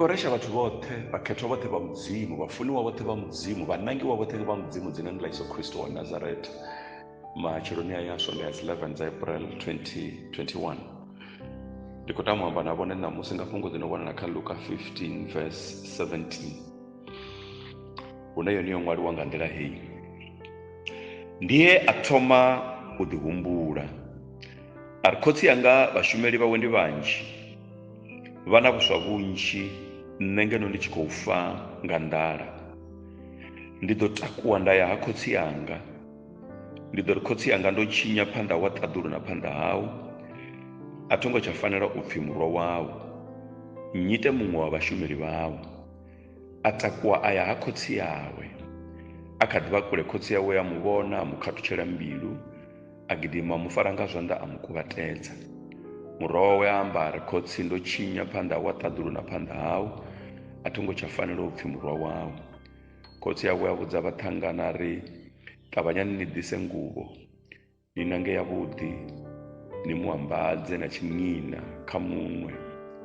koresha vhathu vhoṱhe, vhakhethwa vhoṱhe vha mudzimu, vhafuniwa vhoṱhe vha mudzimu, vhanangiwa vhoṱhe vha mudzimu dzina ḽa Yesu Kristo wa Nazareth. Matsheloni aya Sonday 11 dza April 2021 ndi khou tama u amba na vhone ṋamusi nga fhungo ḽi no wanala kha Luka 15 verse 17 hune yone yo ṅwaliwa nga nḓila heyi: ndiye a thoma u ḓihumbula a ri khotsi yanga vhashumeli vhawe ndi vhanzhi, vha na vhuswa vhunzhi, nṋe ngeno ndi tshi khou fa nga nḓala. Ndi ḓo takuwa nda ya ha khotsi yanga, ndi ḓo ri khotsi yanga ndo tshinya phanḓa wa ṱaḓulu na phanḓa hau, a thongo tsha fanela u pfhi murwa wau, nnyite muṅwe wa vhashumeli vhau. A takuwa a ya ha khotsi yawe, a kha ḓivha kule khotsi yawe ya muvhona, a mu khathutshela mbilu, a gidima mu fara nga zwanḓa a mu kuvhatedza. Murwa wawe a amba a ri, khotsi ndo tshinya phanḓa wa ṱaḓulu na phanḓa hau, a thongo tsha fanela u pfhi murwa wau. Khotsi yawe a vhudza vhaṱhangana a ri, ṱavhanyani ni ḓise nguvho ni nange yavhuḓi, ni mu ambadze na tshiṅina kha muṅwe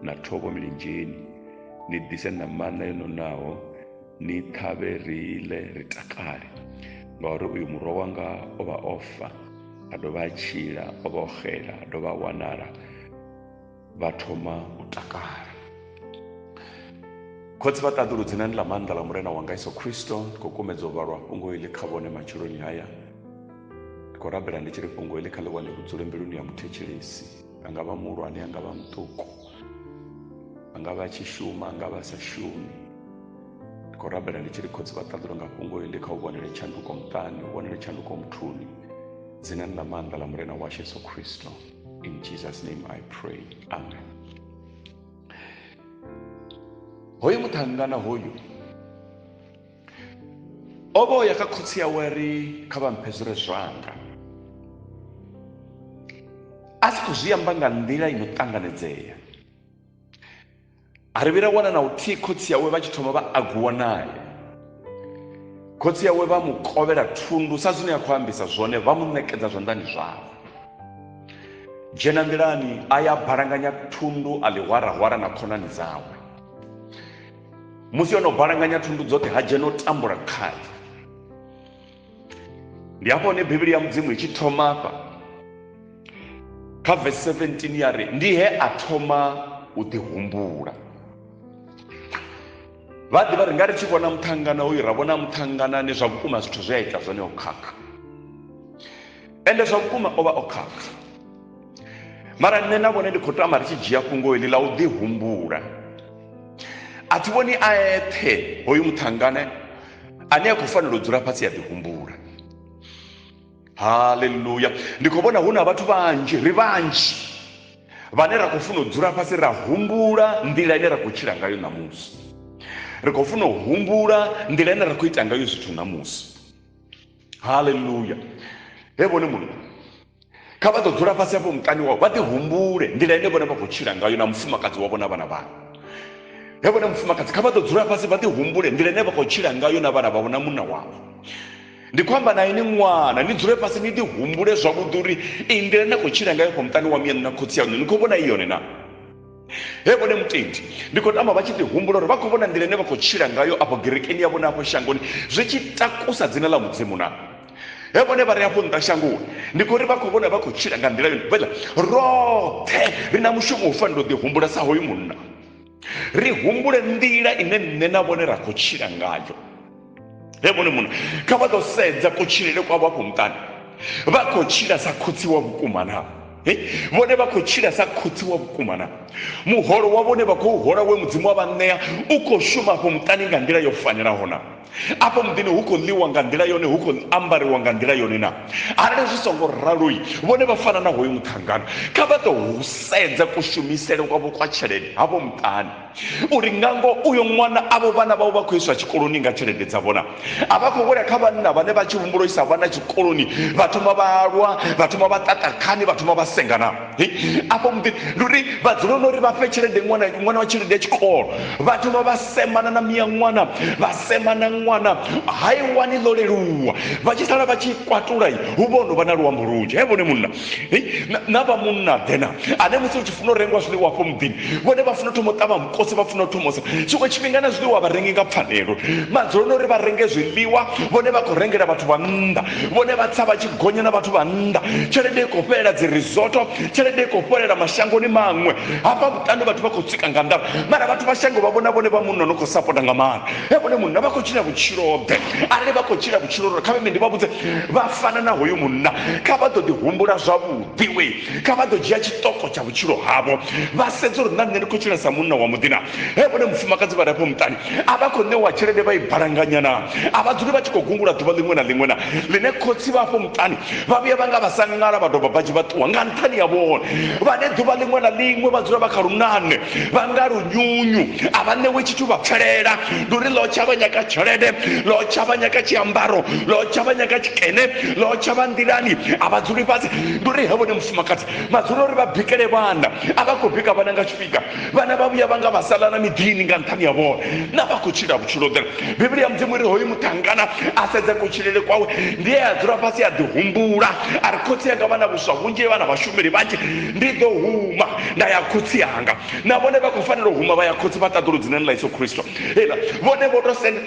na thovho milenzheni, ni ḓise na mana yo nonaho, ni ṱhavhe ri ḽe ri takale, ngauri uyu murwa wanga o vha o fa a dovha a tshila, o vha o xela a dovha a wanala, vha thoma u takala. Khotsi vha ṱaḓulu dzinani ḽa maanḓa ḽa murena wanga Yesu Kristo, ndi khou kumedza u vhalwa fhungo iḽi kha vhone matshiloni haya. Ndi khou rabela ndi tshi ri fhungo iḽi kha ḽi wane vhudzule mbiluni ya muthetshelesi, a nga vha muhulwane, a nga vha muṱuku, a nga vha a tshi shuma, a nga vha a sa shumi. Ndi khou rabela ndi tshi ri khotsi vha ṱaḓulu nga fhungo iḽi kha u vhonele tshanduko muṱani, u vhonele tshanduko muthuni, dzinani ḽa maanḓa ḽa murena washu Yesu Kristo. In Jesus' name I pray. Amen. Hoyu muṱhangana hoyu o vha o ya kha khotsi yawe ri kha vha mphe zwire zwanga, a si khou zwi amba nga nḓila ino ṱanganedzea. A ri vhira wana na uthihi khotsi yawe vha tshi thoma vha aguwa naye. Khotsi yawe vha mu kovhela thundu sa zwine ya khou ambisa zwone, vha mu ṋekedza zwanḓani zwavho. Dzhena nḓilani a ya balanganya thundu a ḽi hwarahwara na khonani dzawe. Musi yo no balanganya thundu dzoṱhe ha dzhena u tambula khali. Ndi hafho hune Bivhili ya mudzimu i tshi thoma hafha kha verse 17 ya ri, ndi he a thoma u ḓihumbula. Vha ḓivha ri nga ri tshi vhona muṱhangana uyu ra vhona muṱhanganani zwa vhukuma zwithu zwe a ita zwone o khakha, ende zwa vhukuma o vha o khakha. Mara nṋe na vhone ndi khou tama ri tshi dzhia fhungo iḽi ḽa u ḓihumbula, a thi vhoni a eṱhe hoyu muṱhangane ane a khou fanela u dzula fhasi a ḓihumbula. Haleluya. Ndi khou vhona hu na vhathu vhanzhi, ri vhanzhi vhane ra khou funa u dzula fhasi ra humbula nḓila ine ra khou tshila ngayo ṋamusi, ri khou funa u humbula nḓila ine ra khou ita ngayo zwithu ṋamusi. Haleluya. He vhone muno kha vha ḓo dzula fhasi hafho muṱani wavho vha ḓihumbule nḓila ine vhone vha khou tshila ngayo na mufumakadzi wavho na vhana vhavho. He vhone mufumakadzi kha vha ḓo dzula fhasi vha ḓihumbule nḓila ine vha khou tshila ngayo na vhana vhavho na munna wavho. Ndi khou amba na ini ṅwana, ni dzule fhasi ni ḓihumbule zwavhuḓi uri iyi nḓila ine khou tshila ngayo kha muṱani wa mianu na khotsi yaṋu ni khou vhona i yone na. He vhone mutendi ndi khou tama vha tshi ḓihumbula uri vha khou vhona nḓila ine vha khou tshila ngayo afho gerekeni yavho na afho shangoni zwi tshi takusa dzina ḽa mudzimu na. He vhone vha ri afho nnḓa shangoni ndi khou ri vha khou vhona vha khou tshila nga nḓila yone. Vhela roṱhe ri na mushumo u fanela u ḓihumbula sa hoyu munna, ri humbule nḓila ine nṋe na vhone ra khou tshila ngayo. He vhone munna kha vha ḓo sedza kutshilele kwavho afho muṱani, vha khou tshila sa khotsi wa vhukuma na. Vhone vha khou tshila sa khotsi wa vhukuma na. Muholo wa vhone vha khou hola we mudzimu wa vha ṋea u khou shuma afho muṱani nga nḓila yo fanelaho na. Afho muḓini hu khou ḽiwa nga nḓila yone, hu khou ambariwa nga nḓila yone na. Arali zwi songo raloi vhone vha fana na hoyu muṱhangano, kha vha ḓo sedza kushumisele kwavho kwa tshelede havho muṱani uri ngango uyo ṅwana avho vhana vhavho vha khou iswa tshikoloni nga tshelede dzavho na. A vha khou wela kha vhanna vhane vha tshi humbulo isa vhana tshikoloni vha thoma vha lwa, vha thoma vha ṱaṱakhani, vha thoma vha sengana. Afho muḓini ndi uri vha dzule no uri vha fhe tshelede ṅwana wa tshelede ya tshikolo, vha thoma vha semana na miya ṅwana, vha semana mwana haiwani ḽo leluwa vha tshi sala vha tshi kwatula hu vhono vha na luambo lunzhi vhone munna na vha munna dena ane musi u tshi funa u rengiwa zwiḽiwa afho muḓini vhone vha funa u thoma u ṱavha mukosi vha funa u thomosa tshiṅwe tshifhinga na zwiḽiwa vha rengi nga pfanelo madzuloni uri vha renge zwiḽiwa vhone vha khou rengela vhathu vha nnḓa vhone vha tsa vha tshi gonya na vhathu vha nnḓa tshelede i khou fhelela dzi risoto tshelede i khou fhelela mashangoni maṅwe hafha vhuṱani vhathu vha khou tsika nga nnḓa mara vhathu vha shango vha vhona vhone vha munna no khou sapota nga maana vhone munna vha khou tshila vhutshilo ḓe arali vha khou tshila vhutshilo kha vhe ndi vha vhudze vha fana na hoyu munna kha vha ḓo ḓi humbula zwavhuḓi we kha vha ḓo dzhia tshiṱoko tsha vhutshilo havho vha sedza uri na nṋe ndi khou tshila sa munna wa muḓina vhone mufumakadzi vha re afho muṱani a vha khou ṋewa tshelede vha i balanganya na a vha dzuli vha tshi khou gungula ḓuvha ḽiṅwe na ḽiṅwe na ḽine khotsi vha afho muṱani vha vhuya vha nga vha sa ṅala vha doba vha ṱuwa nga nṱhani ya vhone vhane ḓuvha ḽiṅwe na ḽiṅwe vha dzula vha kha lunane vha nga lunyunyu a vha ṋewe tshithu vha pfhelela ndi uri ḽo tsha vha nyaka tshelede ḽo tsha vha nyaka tshiambaro ḽo tsha vha nyaka tshikene ḽo tsha vha nḓilani a vha dzuli fhasi ndi uri he vhone mufumakadzi madzula uri vha bikele vhana a vha khou bika vhana nga tshifhinga vhana vha vhuya vha nga vha sala na miḓini nga nṱhani ya vhone na vha khou tshila vhutshilo ḓela biblia ya mudzimu uri hoyu muṱangana a sedza kutshilele kwawe ndi ye a dzula fhasi a ḓihumbula a ri khotsi yanga vha na vhuswa vhunzhi vha na vhashumeli vhanzhi ndi ḓo huma nda ya khotsi yanga na vhone vha khou fanela u huma vha ya khotsi vha ṱaḓulu dzine ḽa Yesu Kristo hela vhone vho to senda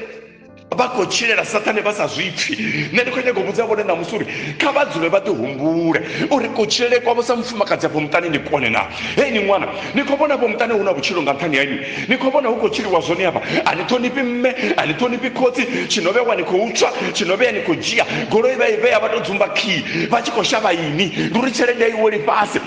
vha khou tshilela sathane vha sa zwipfi nṋe ndi khou nyanga u vhudza vhone namusi uri kha vha dzule vha ḓihumbule uri kutshilele kwavho sa mufumakadzi afho muṱani ndi kone na hei ni ṅwana ni khou vhona afho muṱani hu na vhutshilo nga nṱhani haini ni khou vhona hu khou tshiliwa zwone hafha a ni ṱhonifhi mme a ni ṱhonifhi khotsi tshino vhewa ni khou tswa tshino vhea ni khou dzhia goloi vha i vhea vha tou dzumba khii vha tshi khou shavha ini ndi uri tshelede ya iweli fhasi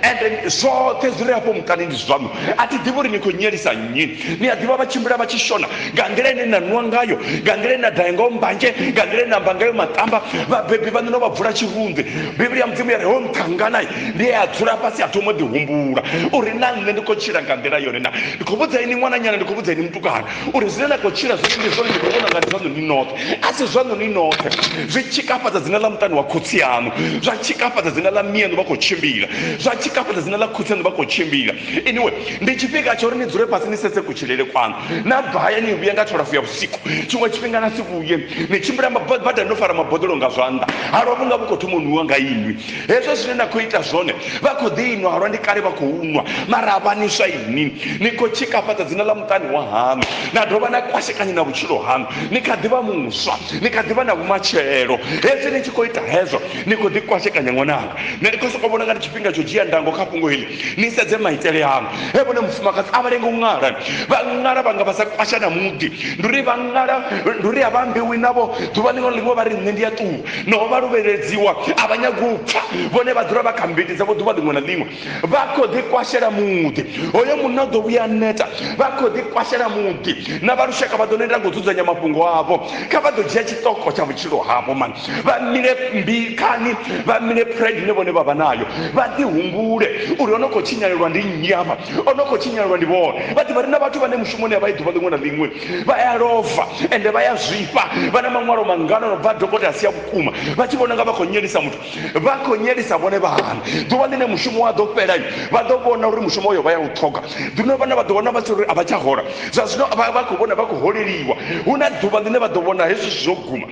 ende zwoṱhe zwi re afho muṱani ndi zwaṋu a thi ḓivhi uri ni khou nyelisa nnyi ni a ḓivha vha tshimbila vha tshi shona nga nḓila ine na nwa ngayo nga nḓila ine na daye ngayo mbanzhe nga nḓila ine na amba ngayo maṱamba vhabebi vha no vha bvula tshirunzi biblia mudzimu ya ri ho muṱangana ndi ye a dzula fhasi a thoma ḓihumbula uri na nṋe ndi khou tshila nga nḓila yone na ndi khou vhudza ini ṅwananyana ndi khou vhudza ini mutukana uri zwine na khou tshila zwine ndi zwone ndi khou vhona nga ndi zwaṋu ni noṱhe a si zwaṋu ni noṱhe zwi tshikafhadza dzina ḽa muṱani wa khotsi yaṋu zwa tshikafhadza dzina ḽa miyaṋu vha khou tshimbila zwa tshikafhadza dzina ḽa khotsi yaṋu vha khou tshimbila anyway ndi tshifhinga tsha uri ni dzule fhasi ni sedze kutshilele kwaṋu na bvaya ni vhuya nga tholafu ya vhusiku tshiṅwe tshifhinga na si vhuye ni tshimbila badani no fara maboḓelo nga zwanḓa halwa vhu nga vhu khou thoma u nwiwa nga inwi hezwo zwine na khou ita zwone vha khou ḓi inwa halwa ndi kale vha khou nwa mara a vha ni swa ini ni khou tshikafhadza dzina ḽa muṱani wa haṋu na dovha na kwashekanya na vhutshilo haṋu ni kha ḓivha muswa ni kha ḓivha na vhumatshelo hezwi ni tshi khou ita hezwo ni khou ḓi kwashekanya ṅwananga nṋe ndi khou sokou vhona nga ndi tshifhinga tsho dzhia ndango kha fhungo heḽi ni sedze maitele aṋu he vhone mufumakadzi a vha lengi u ṅala vha ṅala vhanga vha sa kwasha na muḓi ndi uri vha ṅala ndi uri a vha ambiwi navho ḓuvha ḽiṅwe ḽiṅwe vha ri nṋe ndi a ṱuwa no vha luvheledziwa a vha nyagi u pfa vhone vha dzula vha kha mbiti dzavho ḓuvha ḽiṅwe na ḽiṅwe vha khou ḓi kwashela muḓi hoyo munna ḓo vhuya neta vha khou ḓi kwashela muḓi na vha lushaka vha ḓo nenda ngo dzudzanya mafhungo avho kha vha ḓo dzhia tshiṱoko tsha vhutshilo havho mani vha mile mbikani vha mile pride ine vhone vha vha nayo vha ḓi humbule uri ono khou tshinyalelwa ndi nnyi afha ono khou tshinyalelwa ndi vhone vha ḓivha ri na vhathu vhane mushumoni ya vha i ḓuvha ḽiṅwe na ḽiṅwe vha ya lova ende vha ya zwifha vha na maṅwalo mangana no bva dokotela si ya vhukuma vha tshi vhona nga vha khou nyelisa muthu vha khou nyelisa vhone vhane ḓuvha ḽine mushumo wa ḓo fhela vha ḓo vhona uri mushumo uyo vha ya u ṱhoga ḓino vhana vha ḓo vhona vha uri a vha tsha hola zwa zwino vha khou vhona vha khou holeliwa hu na ḓuvha ḽine vha ḓo vhona hezwi zwo guma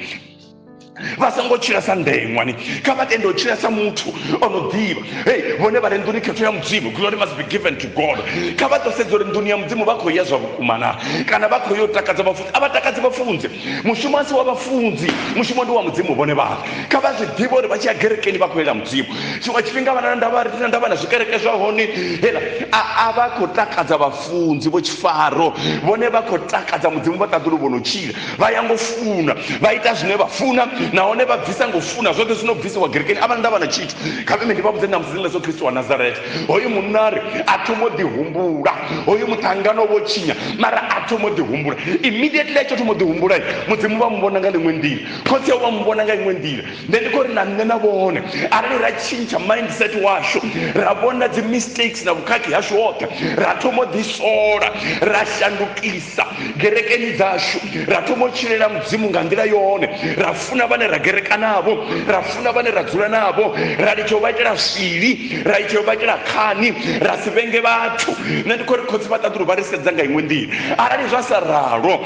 vha songo tshila sa ndeṅwani kha vha tende u tshila sa muthu ono ḓivha hei vhone vha re nḓuni khetho ya mudzimu glory must be given to God kha vha ḓo sedza uri nḓuni ya mudzimu vha khou ya zwa vhukuma na kana vha khou yo takadza vhafunzi a vha takadzi vhafunzi mushumo asi wa vhafunzi mushumo ndi wa mudzimu vhone vhaṋe kha vha zwi ḓivha uri vha tshi ya gerekeni vha khou yela mudzimu tshiṅwe tshifhinga vhana ndavha na zwikereke zwa hone hela a vha khou takadza vhafunzi vho tshifaro vhone vha khou takadza mudzimu vha ṱaḓulu vho no tshila vha ya ngo funa vha ita zwine vha funa nahone vha bvisa ngo funa zwoṱhe zwino bvisiwa gerekeni a vha ndavha na tshithu kha vhe ndi vha vhudze na mudzimu Yesu Kristo wa Nazareth hoyu munari a thoma u ḓihumbula hoyu muṱangano wo tshinya mara a thoma u ḓihumbula immediately a tshi thoma u ḓihumbula mudzimu vha muvhona nga ḽiṅwe nḓila khotsi yau vha muvhona nga iṅwe nḓila nṋe ndi khou ri na nṋe na vhone arali ra tshintsha mindset washu ra vhona dzi mistakes na vhukhakhi hashu hoṱhe ra thoma u ḓisola ra shandukisa gerekeni dzashu ra thoma u tshilela mudzimu nga nḓila yone ra funa vane ragereka navo, rafuna vane radzula navo, ralicho vaitira sviri, ralicho vaitira kani, rasivenge vathu. Nendikori khotsi vatatu varisedza nga imwe ndira. Arali zvasararo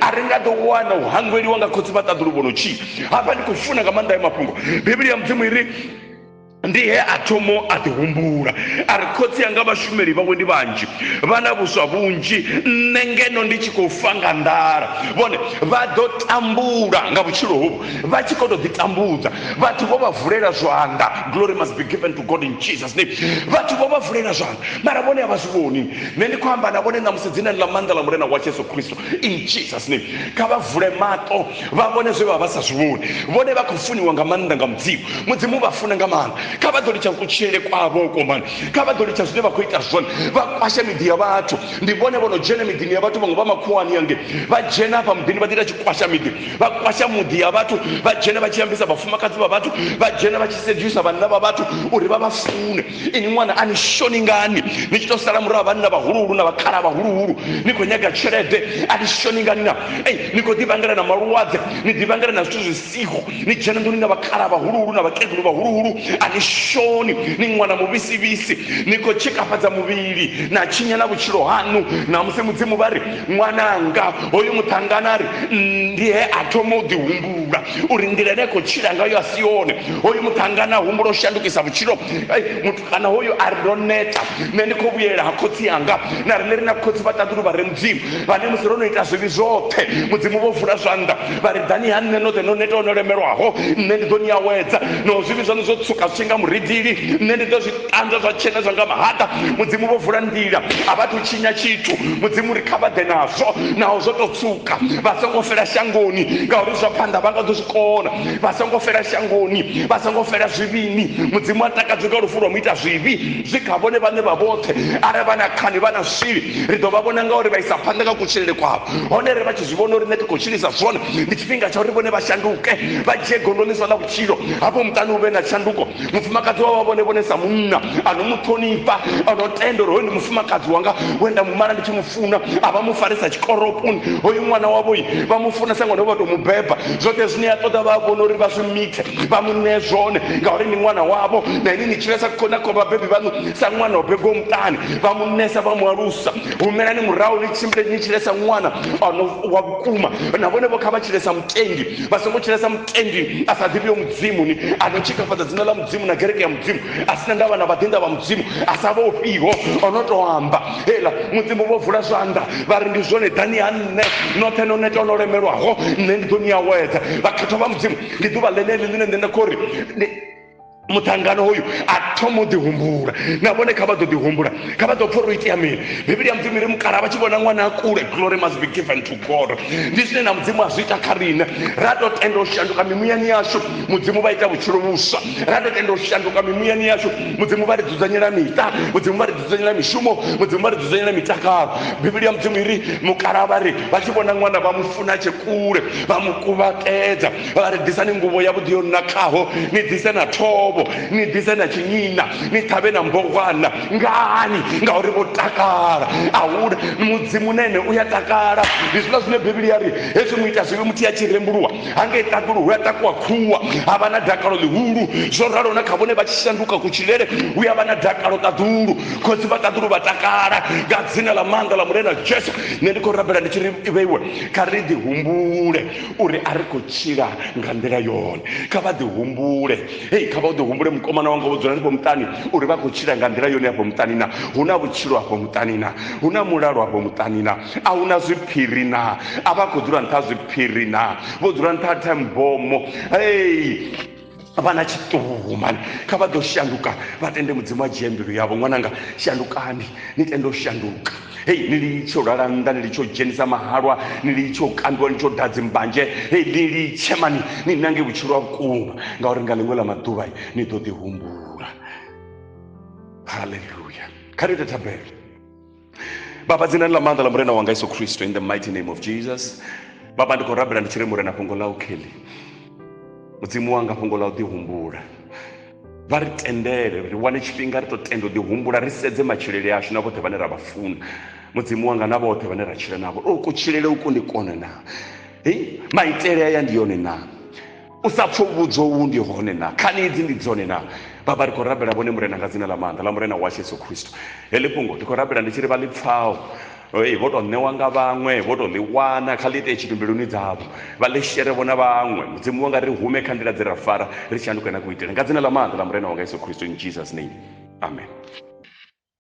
aringadowana uhangweli wanga khotsi vatatu vono chi. Apa ndikufuna ngamanda emapfungo. Biblia mudzimu iri ndiye atomo atihumbura ari khotsi yanga vashumeri vawe ndi vanji vana vuswa vunji nengeno ndichikofanga ndara vone vadotambura nga vuchilo hovu vachikotoditambudza vathu vovavhurera zvanda. Glory must be given to God in Jesus name. Vathu vovavhurera zvanda mara vone havazvivoni. Nendikwamba navone namusi dzina la manda la murena wa Jesu Kristu in Jesus name. Kavavhure mato vavone zve vavasazvivoni. Vone vakufuniwa ngamanda nga mudzimu. Mudzimu vafuna ngamanda. Kavadolicha kuchire kwavo komani. Kavadolicha zvine vakuita zvona. Vakwasha midhi yavathu. Ndivone vonojena midhini yavathu vamwe vamakuwani yange. Vajena pa mudhini vatira chikwasha midhi. Vakwasha mudhi yavathu. Vajena vachiyambisa vafumakadzi vavathu. Vajena vachisedusa vanna vavathu uri vavafune. Ini mwana anishoni ngani. Nichitosara murava vanna vahururu na vakara vahururu. Nikonyaga cherede anishoni ngani na. Nikodivangana na maruwadze. Nidivangana na zvithu zvisiho. Nijena ndoni na vakara vahururu na vakegulu vahururu. Anishoni ni mwana muvisivisi. Nikochekapadza muviri na chinya na vuchiro hanu. Na muse mudzimu vari mwananga hoyu mutanganari ndiye atomo dihumbura. Uri ndira nekochira ngayo asione. Hoyu mutangana humburo shandukisa vuchiro. Mutukana hoyu aridoneta. Nendikobuyera khotsi yanga. Narineri na khotsi vatatu vari mudzimu. Vane musirono ita zvivi zvote. Mudzimu vovhura zvanda. Vari dhani hanne note noneta unoremerwaho. Nendidoni yawedza. No zvivi zvanu zvotsuka zvinga muridhiri. Nendidozvitanza zvachena zvanga mahata. Mudzimu vovhura ndira. Havati chinya chitu. Mudzimu rikavadhe nazvo. Nawo zvototsuka. Vasongofera shangoni. Ngauri zvapanda vangadozvikona. Vasongofera shangoni. Vasongofera zvivini. Mudzimu atakadzoka rufu rwomuita zvivi. Zvikavone vane vavote. Ari vana kani vana sviri. Ridovavona ngauri vaisapandaka kuchirere kwavo. Honere vachizvivona uri netikochirisa zvona. Ndichipinga chauri vone vashanduke. Vajegondoniswa na vuchiro. Hapo mutani uve na shanduko. Mufumakadzi wavo vonevonesa munna. Anomutonipa. Anotendero hoyu mufumakadzi wanga. Wenda mumara ndichimufuna. Avamufarisa chikoropuni. Hoyu mwana wavo vamufuna sangwa novatomubhebha. Zvote zvine yatoda vavona uri vazvimite. Vamunezvone. Ngauri ni mwana wavo. Na ini nichiresa kukona kwa vabhebhi vanu. Samwana wabhebhi womutani. Vamunesa vamuarusa. Umena ni murau nichiresa mwana. Wakuma. Navone vokavachiresa mutendi. Vasongochiresa mutendi. Asadhivi yomudzimu ni. Anochikafadza dzina la mudzimu na kereke ya mudzimu. Asina ndava na vadhinda va mudzimu. Asavofiho. Onotohamba. Hela mudzimu vovhura zvanda. Vari ndizvone dhani hanne. Notenoneta unoremerwaho. Nendidoni yawedza. Vakatwa va mudzimu. Ndiduva leneli line ndendakori. Mutangano hoyu atomo dihumbura. Navone kavadodihumbura. Kavadopforoiti yamiri. Biblia mudzimu iri mukara vachivona mwana akure. Glory must be given to God. Ndizvine na mudzimu azviita karina. Radotenda ushanduka mimuyani yasho. Mudzimu vaita vuchiro vuswa. Radotenda ushanduka mimuyani yasho. Mudzimu varidzuzanyira mita. Mudzimu varidzuzanyira mishumo. Mudzimu varidzuzanyira mitakaro. Biblia mudzimu iri mukara vari vachivona mwana vamufuna chekure. Vamukuvatedza. Varidhisa nenguvo yavudhiyonakaho. Nidhisa na tobo. Nidhisa na chinyina. Nitave na mbogwana. Ngani ngauri votakara. Aura mudzimu nene uyatakara. Ndizvona zvine Biblia ri hezvi muita zvivi muti yachiremburwa. Hange takurwa yatakuwa kuwa. Havana dhakaro lihuru. Zvoraro nakavone vachishanduka kuchirere. Uya vana dhakaro kadhuru. Khotsi vakadhuru vatakara. Gadzina la manda la murena Jesu. Nendikorabhera ndichiri iveiwe. Karidhihumbure. Uri ari kuchira ngandira yone. Kavadhihumbure. Hey, kavadhihumbure mukomana wanga wodzora ndipo mutani. Uri vakuchira ngandira yone apo mutani na. Huna vuchiro apo mutani na. Huna muraro apo mutani na. Auna zvipiri na. Avakudhura ntazvipiri na. Vodzura ntata mbomo. Hey. Vana chituhu mani. Kavadoshanduka. Vatende mudzimu wajembero yavo. Mwananga shandukani. Nitendoshanduka. Hey, nilichoraranda, nilichojenisa maharwa, nilichokandwa, nilichodadzi mbanje. Hey, nilichemani, ninange vuchiro kuma. Ngauri ngalengwela maduvai, nitodihumbura. Hallelujah. Karita tabel. Baba dzina la manda la murena wanga Yesu Kristo in the mighty name of Jesus. Baba ndikorabira ndichire murena pongola ukeli. Mudzimu wanga pongola udihumbura. Varitendere riwane chipinga ritotendo dihumbura risedze machirere asho navote vane ravafuna. Mudzimu wanga navote vane rachira navo. Ukuchirere uku ndikone na. Maitere aya ndiyone na. usapfa vhudzo uwu ndi hone na khani idzi ndi dzone na baba ri khou rabela vhone murena nga dzina ḽa maanḓa ḽa murena washu Yesu Kristo heḽi fhungo ndi khou rabela ndi tshi ri vha ḽi pfaho vho tou ṋewa nga vhaṅwe vho tou ḽi wana kha ḽi ite tshithu mbiluni dzavho vha ḽi shere vho na vhaṅwe mudzimu wanga ri hume kha nḓila dze ra fara ri shanduke na kuitele nga dzina ḽa maanḓa ḽa murena wanga Yesu Kristo in Jesus name amen.